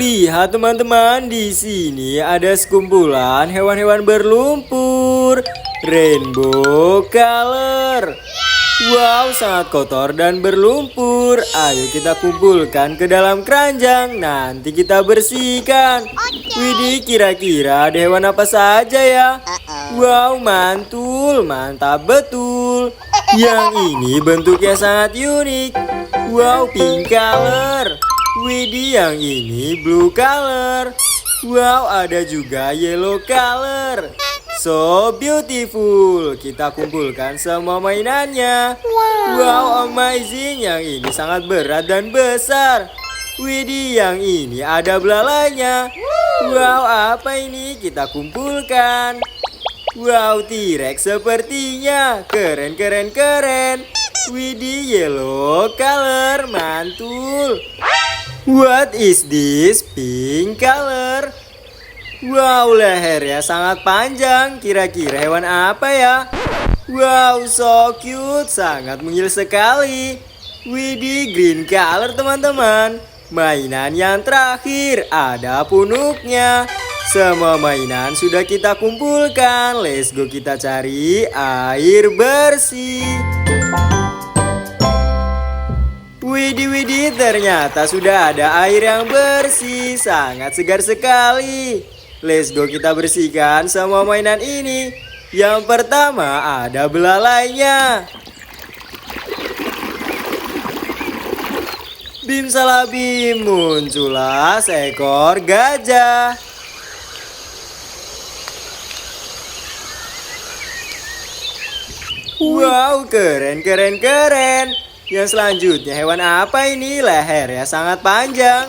Lihat teman-teman, di sini ada sekumpulan hewan-hewan berlumpur. Rainbow color. Wow, sangat kotor dan berlumpur. Ayo kita kumpulkan ke dalam keranjang. Nanti kita bersihkan. Widih, kira-kira ada hewan apa saja ya? Wow, mantul, mantap betul. Yang ini bentuknya sangat unik. Wow, pink color. Widih, yang ini blue color. Wow, ada juga yellow color. So beautiful. Kita kumpulkan semua mainannya. Wow, amazing. Yang ini sangat berat dan besar. Widih, yang ini ada belalainya. Wow, apa ini? Kita kumpulkan. Wow, T-Rex sepertinya. Keren, keren, keren. Widih, yellow color. Mantul. What is this? Pink color. Wow, lehernya sangat panjang. Kira-kira hewan apa ya? Wow, so cute. Sangat mungil sekali. Widih, green color teman-teman. Mainan yang terakhir, ada punuknya. Semua mainan sudah kita kumpulkan. Let's go kita cari air bersih. Widih, widih, ternyata sudah ada air yang bersih. Sangat segar sekali. Let's go kita bersihkan semua mainan ini. Yang pertama ada belalainya. Bim salah bim, muncullah seekor gajah. Wow, keren, keren, keren. Yang selanjutnya hewan apa ini? Lehernya sangat panjang.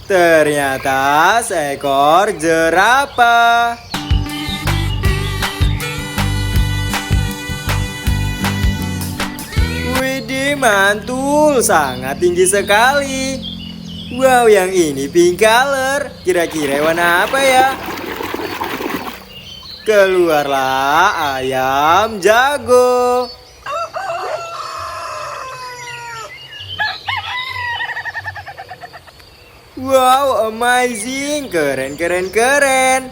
Ternyata seekor jerapah. Widih, mantul, sangat tinggi sekali. Wow, yang ini pink color. Kira-kira hewan apa ya? Keluarlah ayam jago. Wow, amazing. Keren, keren, keren.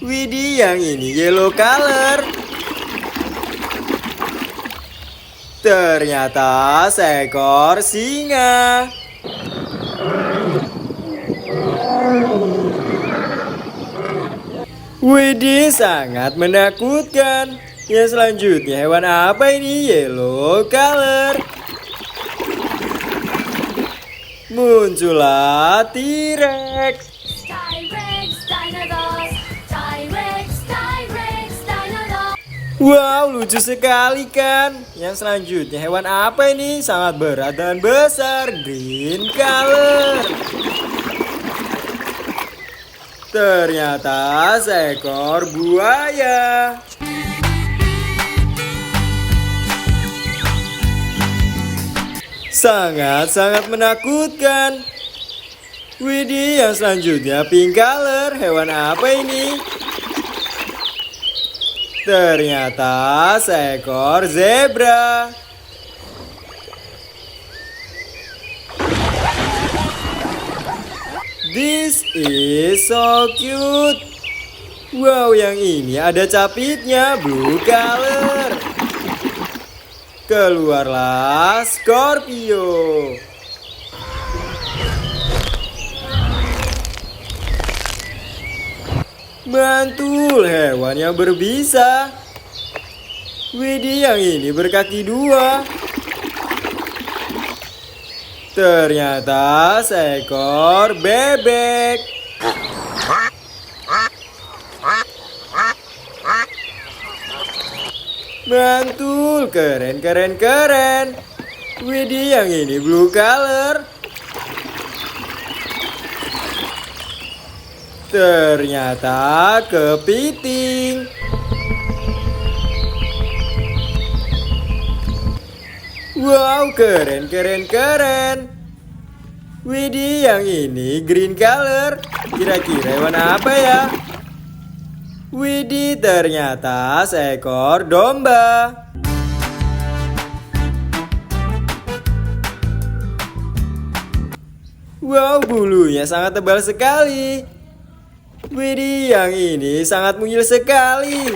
Widih, yang ini yellow color. Ternyata seekor singa. Widih, sangat menakutkan. Yang selanjutnya hewan apa ini? Yellow color. Muncullah T-Rex. Wow, lucu sekali kan? Yang selanjutnya hewan apa ini? Sangat berat dan besar. Green color. Ternyata seekor buaya. Sangat-sangat menakutkan. Widih, yang selanjutnya pink color. Hewan apa ini? Ternyata seekor zebra. This is so cute. Wow, yang ini ada capitnya, blue color. Keluarlah Scorpio. Mantul, hewan yang berbisa. Widih, yang ini berkaki dua. Ternyata seekor bebek. Mantul, keren, keren, keren. Widih, yang ini blue color. Ternyata kepiting. Wow, keren, keren, keren. Widih, yang ini green color. Kira-kira hewan apa ya? Widih, ternyata seekor domba. Wow, bulunya sangat tebal sekali. Widih, yang ini sangat mungil sekali.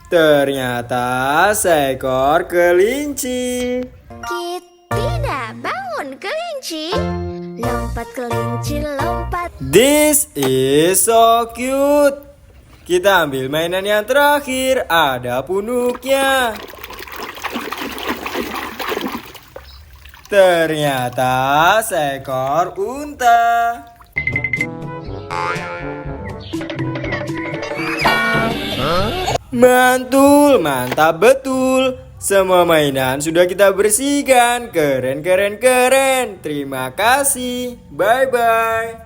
Ternyata seekor kelinci. Tidak, bangun kelinci. Lompat kelinci, lompat. This is so cute. Kita ambil mainan yang terakhir, ada punuknya. Ternyata seekor unta. Mantul, mantap betul. Semua mainan sudah kita bersihkan. Keren, keren, keren. Terima kasih. Bye-bye.